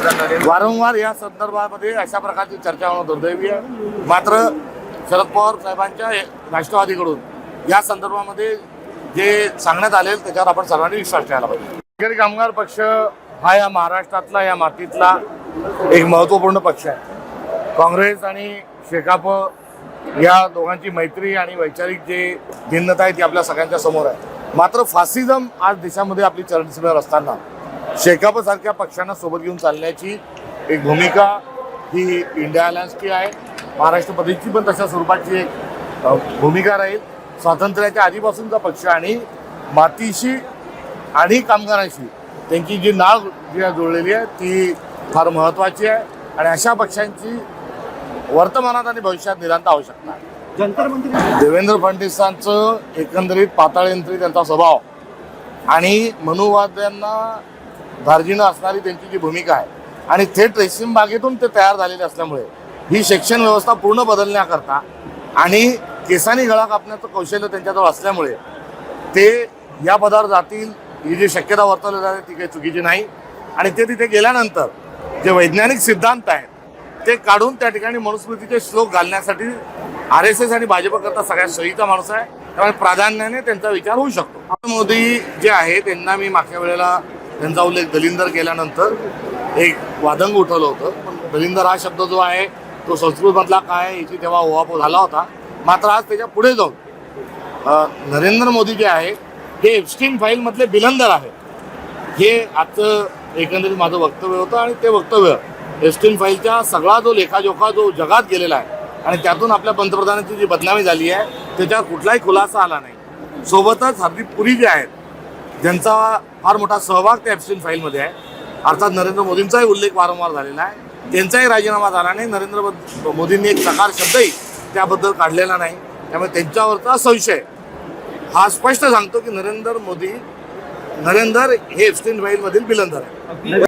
वारंवार या संदर्भामध्ये अशा प्रकारची चर्चा होणं दुर्दैवी आहे। मात्र शरद पवार साहेबांच्या राष्ट्रवादीकडून या संदर्भामध्ये जे सांगण्यात आले त्याच्यावर आपण सर्वांनी विश्वास ठेवायला पाहिजे। शेतकरी कामगार पक्ष हा या महाराष्ट्रातला या मातीतला एक महत्त्वपूर्ण पक्ष आहे। काँग्रेस आणि शेकाप या दोघांची मैत्री आणि वैचारिक जे भिन्नता आहे ती आपल्या सगळ्यांच्या समोर आहे। मात्र फासिझम आज देशामध्ये आपली चरणसीमेवर असताना शेकाप सारख्या पक्षांना सोबत घेऊन चालण्याची एक भूमिका ही इंडिया अलायन्सची आहे। महाराष्ट्र प्रदेशची पण तशा स्वरूपाची एक भूमिका राहील। स्वातंत्र्याच्या आधीपासूनचा पक्ष आणि मातीशी आणि कामगारांशी त्यांची जी नाळ जी जुळलेली आहे ती फार महत्त्वाची आहे आणि अशा पक्षांची वर्तमानात आणि भविष्यात निरंतर आवश्यकता आहे। देवेंद्र फडणवीसांचं एकंदरीत पाताळयंत्री त्यांचा स्वभाव आणि मनुवाद्यांना धार्जिनं असणारी त्यांची जी भूमिका आहे आणि थेट रेशीम बागेतून ते तयार झालेले असल्यामुळे ही शिक्षण व्यवस्था पूर्ण बदलण्याकरता आणि केसांनी गळा कापण्याचं कौशल्य त्यांच्याजवळ असल्यामुळे ते या पदावर जातील ही जी शक्यता वर्तवली जाते ती काही चुकीची नाही। आणि ते तिथे गेल्यानंतर जे वैज्ञानिक सिद्धांत आहेत ते काढून त्या ठिकाणी मनुस्मृतीचे श्लोक घालण्यासाठी RSS आणि भाजपकरता सगळ्यात सोयीचा माणूस आहे। त्यामुळे प्राधान्याने त्यांचा विचार होऊ शकतो। मोदी जे आहे त्यांना मी मागच्या वेळेला त्यांचा उल्लेख दलिंदर केल्यानंतर एक वादंग उठवलं होतं। पण दलिंदर हा शब्द जो आहे तो संस्कृतमधला काय याची तेव्हा ओहापोह झाला होता। मात्र आज त्याच्या पुढे जाऊन नरेंद्र मोदी जे आहे हे एप्स्टीन फाईलमधले बिलंदर आहे हे आजचं एकंदरीत माझं वक्तव्य होतं। आणि ते वक्तव्य एप्स्टीन फाईलच्या सगळा जो लेखाजोखा जो जगात गेलेला आहे आणि त्यातून आपल्या पंतप्रधानांची जी बदनामी झाली आहे त्याच्यावर कुठलाही खुलासा आला नाही। सोबतच हरदीप पुरी जे आहेत ज्यांचा फार मोठा सहभाग त्या एप्स्टीन फाईलमध्ये आहे अर्थात नरेंद्र मोदींचाही उल्लेख वारंवार झालेला आहे त्यांचाही राजीनामा झाला नाही। नरेंद्र मोदींनी एक सकार शब्दही त्याबद्दल काढलेला नाही। त्यामुळे त्यांच्यावरचा संशय हा स्पष्ट सांगतो की नरेंद्र हे एप्स्टीन फाईलमधील बिलंदर आहे।